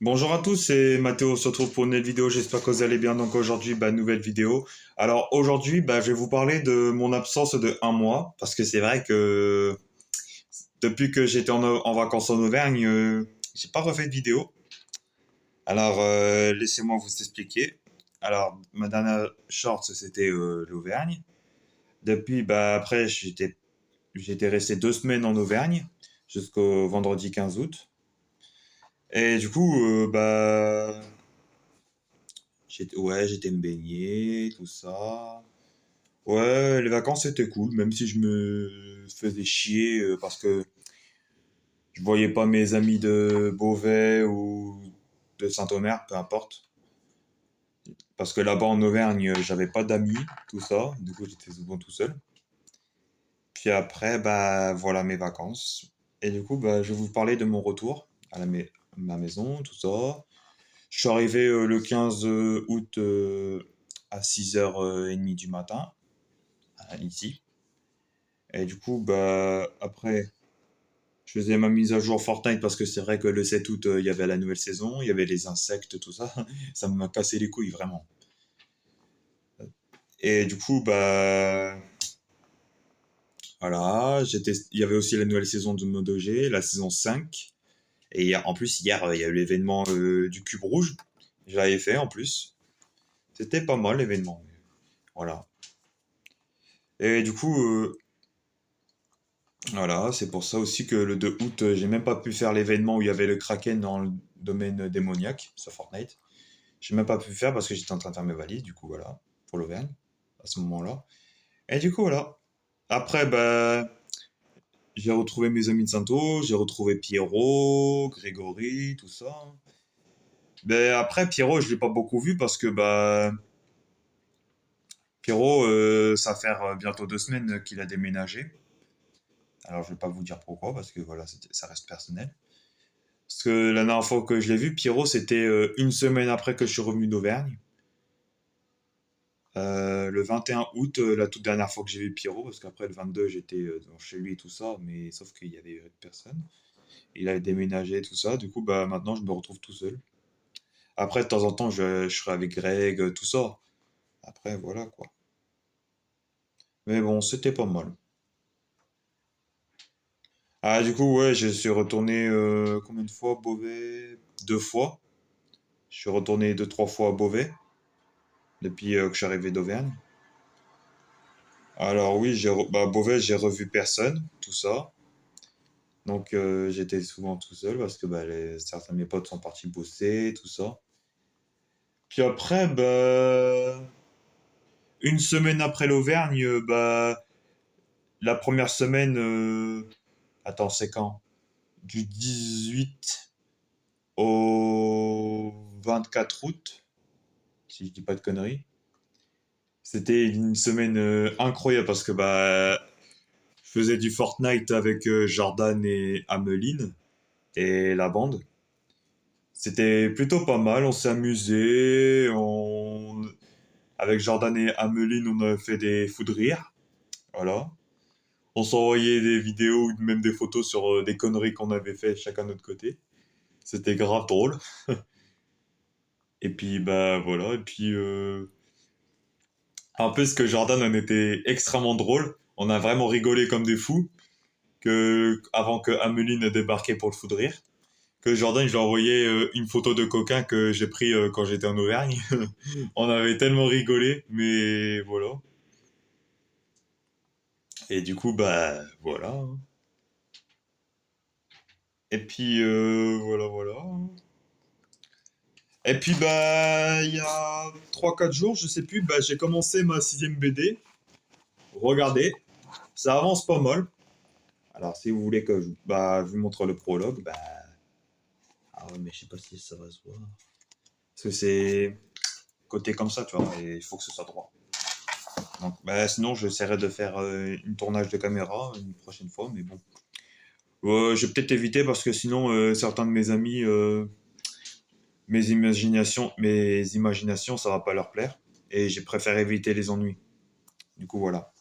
Bonjour à tous, c'est Mathéo, on se retrouve pour une nouvelle vidéo, j'espère que vous allez bien. Donc aujourd'hui, nouvelle vidéo. Alors aujourd'hui, je vais vous parler de mon absence de un mois, parce que c'est vrai que depuis que j'étais en vacances en Auvergne, j'ai pas refait de vidéo. Alors laissez-moi vous expliquer. Alors ma dernière short, c'était l'Auvergne. Depuis, après, j'étais resté 2 semaines en Auvergne, jusqu'au vendredi 15 août. Et du coup, j'étais me baigner, tout ça. Ouais, les vacances c'était cool, même si je me faisais chier parce que je voyais pas mes amis de Beauvais ou de Saint-Omer, peu importe. Parce que là-bas en Auvergne, j'avais pas d'amis, tout ça. Du coup, j'étais souvent tout seul. Puis après, voilà mes vacances. Et du coup, je vais vous parler de mon retour à ma maison, tout ça. Je suis arrivé le 15 août à 6h30 du matin, ici. Et du coup, après, je faisais ma mise à jour Fortnite parce que c'est vrai que le 7 août, il y avait la nouvelle saison, il y avait les insectes, tout ça. Ça m'a cassé les couilles, vraiment. Et du coup, voilà, il y avait aussi la nouvelle saison de MotoG, la saison 5. Et en plus, hier, il y a eu l'événement du cube rouge. Je l'avais fait en plus. C'était pas mal l'événement. Voilà. Et du coup, voilà, c'est pour ça aussi que le 2 août, j'ai même pas pu faire l'événement où il y avait le Kraken dans le domaine démoniaque sur Fortnite. J'ai même pas pu faire parce que j'étais en train de faire mes valises, du coup, voilà, pour l'Auvergne, à ce moment-là. Et du coup, voilà. Après, j'ai retrouvé mes amis de Santo, j'ai retrouvé Pierrot, Grégory, tout ça. Après, Pierrot, je l'ai pas beaucoup vu parce que, Pierrot, ça fait bientôt 2 semaines qu'il a déménagé. Alors, je vais pas vous dire pourquoi parce que, voilà, ça reste personnel. Parce que la dernière fois que je l'ai vu, Pierrot, c'était une semaine après que je suis revenu d'Auvergne. Le 21 août, la toute dernière fois que j'ai vu Pierrot, parce qu'après le 22, j'étais chez lui et tout ça, mais sauf qu'il y avait personne. Il avait déménagé tout ça, du coup, maintenant, je me retrouve tout seul. Après, de temps en temps, je serai avec Greg, tout ça. Après, voilà, quoi. Mais bon, c'était pas mal. Ah, du coup, ouais, je suis retourné combien de fois à Beauvais? 2 fois. Je suis retourné 2, 3 fois à Beauvais, depuis que je suis arrivé d'Auvergne. Alors oui, Beauvais, j'ai revu personne, tout ça. Donc j'étais souvent tout seul parce que certains de mes potes sont partis bosser, tout ça. Puis après, une semaine après l'Auvergne, la première semaine, attends, c'est quand? Du 18 au 24 août, si je dis pas de conneries. C'était une semaine incroyable parce que je faisais du Fortnite avec Jordan et Ameline et la bande. C'était plutôt pas mal, on s'est amusé, avec Jordan et Ameline, on a fait des fous de rire, voilà. On s'envoyait des vidéos ou même des photos sur des conneries qu'on avait fait chacun de notre côté. C'était grave drôle. Et puis voilà, et puis un peu ce que Jordan en était extrêmement drôle. On a vraiment rigolé comme des fous avant que Ameline ait débarqué pour le fou de rire. Que Jordan, je lui ai envoyé une photo de coquin que j'ai pris quand j'étais en Auvergne. On avait tellement rigolé, mais voilà. Et du coup, voilà. Et puis, voilà, voilà. Et puis, il y a 3 4 jours, je sais plus, j'ai commencé ma sixième BD. Regardez, ça avance pas mal. Alors, si vous voulez que je vous montre le prologue, ah ouais, mais je sais pas si ça va se voir. Parce que c'est côté comme ça, tu vois, et il faut que ce soit droit. Donc, sinon, j'essaierai de faire une tournage de caméra une prochaine fois, mais bon. Je vais peut-être éviter parce que sinon, certains de mes amis, mes imaginations, ça va pas leur plaire. Et je préfère éviter les ennuis. Du coup, voilà.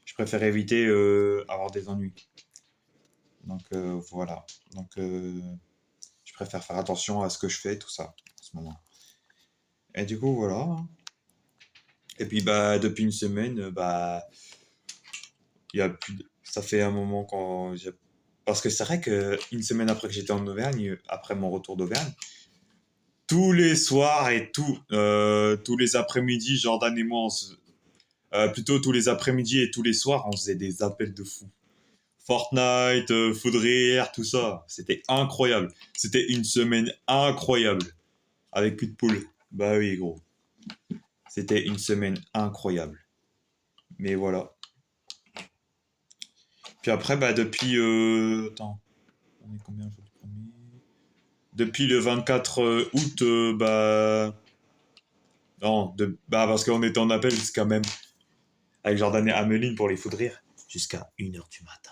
Je préfère éviter avoir des ennuis. Donc, voilà. Donc, je préfère faire attention à ce que je fais, tout ça, en ce moment. Et du coup, voilà, hein. Et puis, bah, depuis une semaine, bah, il y a plus ça fait un moment quand j'ai... Parce que c'est vrai que une semaine après que j'étais en Auvergne, après mon retour d'Auvergne, tous les soirs et tous les après-midi, Jordan et moi, plutôt tous les après-midi et tous les soirs, on faisait des appels de fou. Fortnite, Food Rire, tout ça. C'était incroyable. C'était une semaine incroyable. Avec plus de poules. Bah oui, gros. C'était une semaine incroyable. Mais voilà. Puis après, bah depuis... Attends. On est combien le jour du premier? Depuis le 24 août, bah... Non, bah parce qu'on était en appel jusqu'à même... Avec Jordan et Ameline pour les Food Rire. Jusqu'à 1 heure du matin.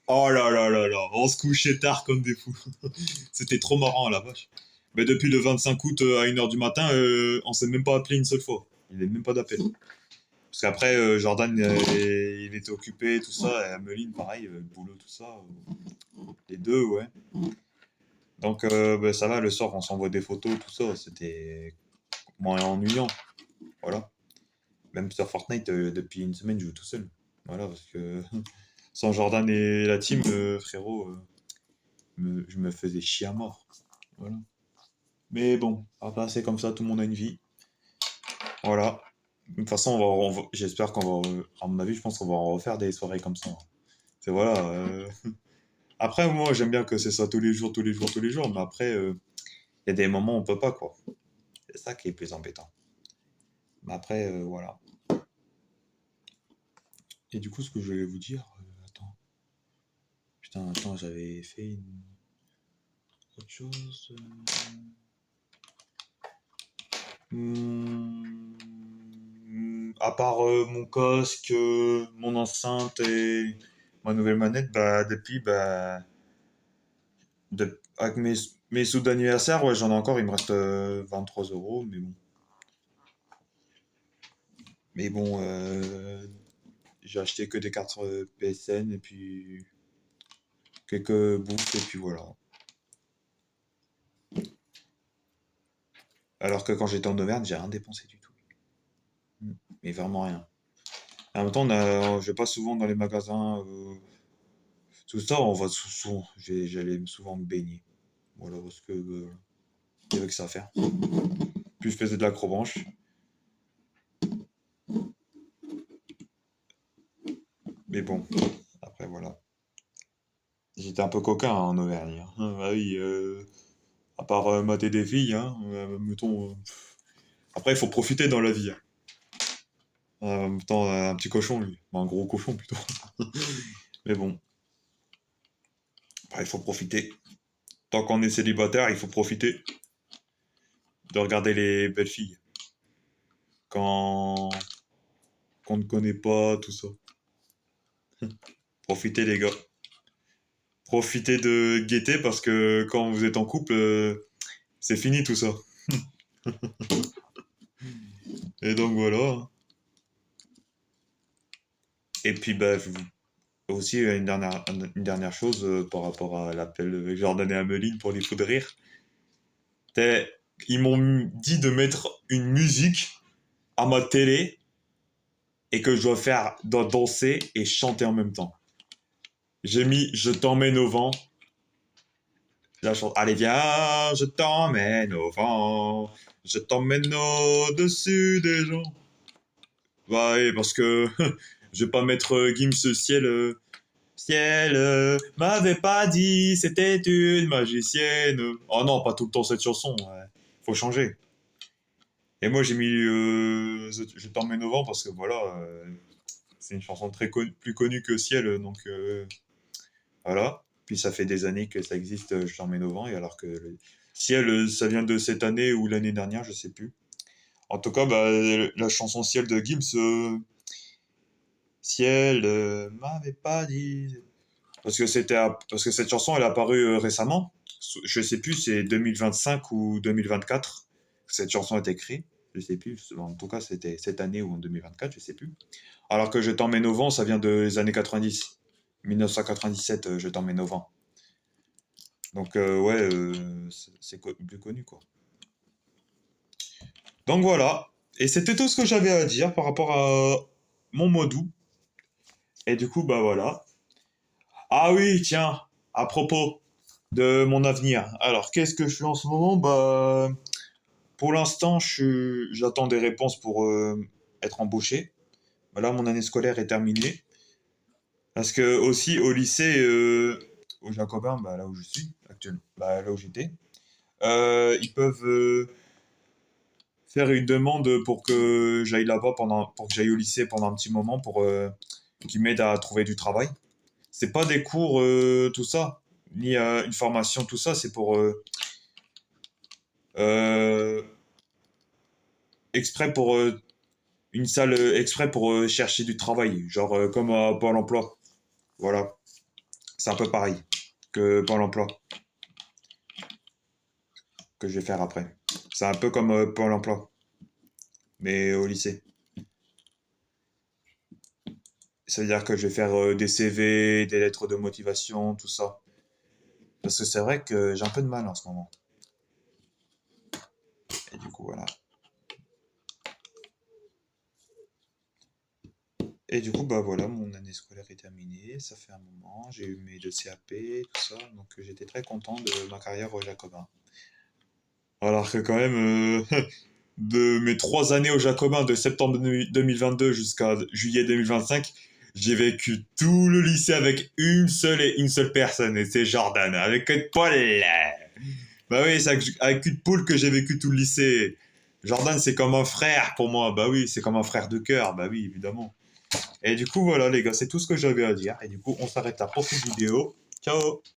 Oh là là là là, on se couchait tard comme des fous. C'était trop marrant, la vache. Mais depuis le 25 août à 1 heure du matin, on s'est même pas appelé une seule fois. Il n'y avait même pas d'appel. Parce qu'après, Jordan, il était occupé, tout ça, et Ameline, pareil, le boulot, tout ça. Les deux, ouais. Donc, bah, ça va, le soir, on s'envoie des photos, tout ça. C'était moins ennuyant. Voilà. Même sur Fortnite, depuis une semaine, je joue tout seul. Voilà, parce que sans Jordan et la team, frérot, je me faisais chier à mort. Voilà. Mais bon, après, c'est comme ça, tout le monde a une vie. Voilà. De toute façon, j'espère qu'on va, à mon avis, je pense qu'on va en refaire des soirées comme ça. C'est voilà. Après, moi, j'aime bien que c'est ça tous les jours, tous les jours, tous les jours. Mais après, il y a des moments où on peut pas, quoi. C'est ça qui est plus embêtant. Mais après, voilà. Et du coup, ce que je voulais vous dire, attends. Putain, attends, j'avais fait autre chose. À part mon casque, mon enceinte et ma nouvelle manette, bah depuis, bah, avec mes sous d'anniversaire, ouais, j'en ai encore, il me reste 23 euros, mais bon. Mais bon, j'ai acheté que des cartes PSN et puis quelques bouffes et puis voilà. Alors que quand j'étais en Auvergne, j'ai rien dépensé du tout. Mais vraiment rien. En même temps, je vais pas souvent dans les magasins, tout ça, on va souvent, j'allais souvent me baigner. Voilà, parce que il y avait que ça à faire. Puis je faisais de l'acrobranche. Mais bon, après voilà. J'étais un peu coquin hein, en Auvergne, hein. Ah oui, à part mater des filles, hein, mettons. Après, il faut profiter dans la vie, hein. En même temps, un petit cochon, lui. Enfin, un gros cochon plutôt. Mais bon, après, il faut profiter. Tant qu'on est célibataire, il faut profiter de regarder les belles filles. Quand qu'on ne connaît pas, tout ça. Profitez, les gars. Profitez de gaieté parce que quand vous êtes en couple, c'est fini tout ça. Et donc voilà. Et puis bah, aussi une dernière chose par rapport à l'appel avec Jordan et Ameline pour les fous de rire. T'es- Ils m'ont dit de mettre une musique à ma télé et que je dois danser et chanter en même temps. J'ai mis Je t'emmène au vent. La chanson. Allez viens, je t'emmène au vent. Je t'emmène au-dessus des gens. Ouais, parce que je vais pas mettre Gims ciel. Ciel m'avait pas dit c'était une magicienne. Oh non, pas tout le temps cette chanson. Ouais. Faut changer. Et moi j'ai mis Je t'emmène au vent parce que voilà, c'est une chanson plus connue que Ciel, donc voilà. Puis ça fait des années que ça existe, Je t'emmène au vent, et alors que Ciel, ça vient de cette année ou l'année dernière, je sais plus. En tout cas, bah, la chanson Ciel de Gims, Ciel m'avait pas dit. Parce que cette chanson, elle est apparue récemment. Je sais plus, c'est 2025 ou 2024 que cette chanson est écrite. Je sais plus. En tout cas, c'était cette année ou en 2024, je sais plus. Alors que Je t'emmène au vent, ça vient des années 90. 1997, Je t'emmène au vent. Donc ouais, c'est plus connu, quoi. Donc voilà. Et c'était tout ce que j'avais à dire par rapport à mon mois d'août. Et du coup, bah voilà. Ah oui, tiens, à propos de mon avenir. Alors, qu'est-ce que je fais en ce moment? Bah, pour l'instant, j'attends des réponses pour être embauché. Là, mon année scolaire est terminée. Parce que aussi au lycée, au Jacobin, bah, là où je suis actuellement, bah, là où j'étais, ils peuvent faire une demande pour que j'aille là-bas pour que j'aille au lycée pendant un petit moment pour qu'ils m'aident à trouver du travail. C'est pas des cours, tout ça, ni une formation, tout ça, c'est pour euh, exprès pour une salle exprès pour chercher du travail, genre comme à Pôle Emploi. Voilà, c'est un peu pareil que Pôle Emploi que je vais faire après. C'est un peu comme Pôle Emploi, mais au lycée. Ça veut dire que je vais faire des CV, des lettres de motivation, tout ça. Parce que c'est vrai que j'ai un peu de mal en ce moment. Et du coup, voilà. Et du coup, bah voilà, mon année scolaire est terminée. Ça fait un moment. J'ai eu mes deux CAP, tout ça. Donc j'étais très content de ma carrière au Jacobin. Alors que quand même, de mes 3 années au Jacobin, de septembre 2022 jusqu'à juillet 2025, j'ai vécu tout le lycée avec une seule personne, et c'est Jordan, avec une poil. Bah oui, c'est avec une poule que j'ai vécu tout le lycée. Jordan, c'est comme un frère pour moi. Bah oui, c'est comme un frère de cœur. Bah oui, évidemment. Et du coup, voilà, les gars, c'est tout ce que j'avais à dire. Et du coup, on s'arrête là pour cette vidéo. Ciao!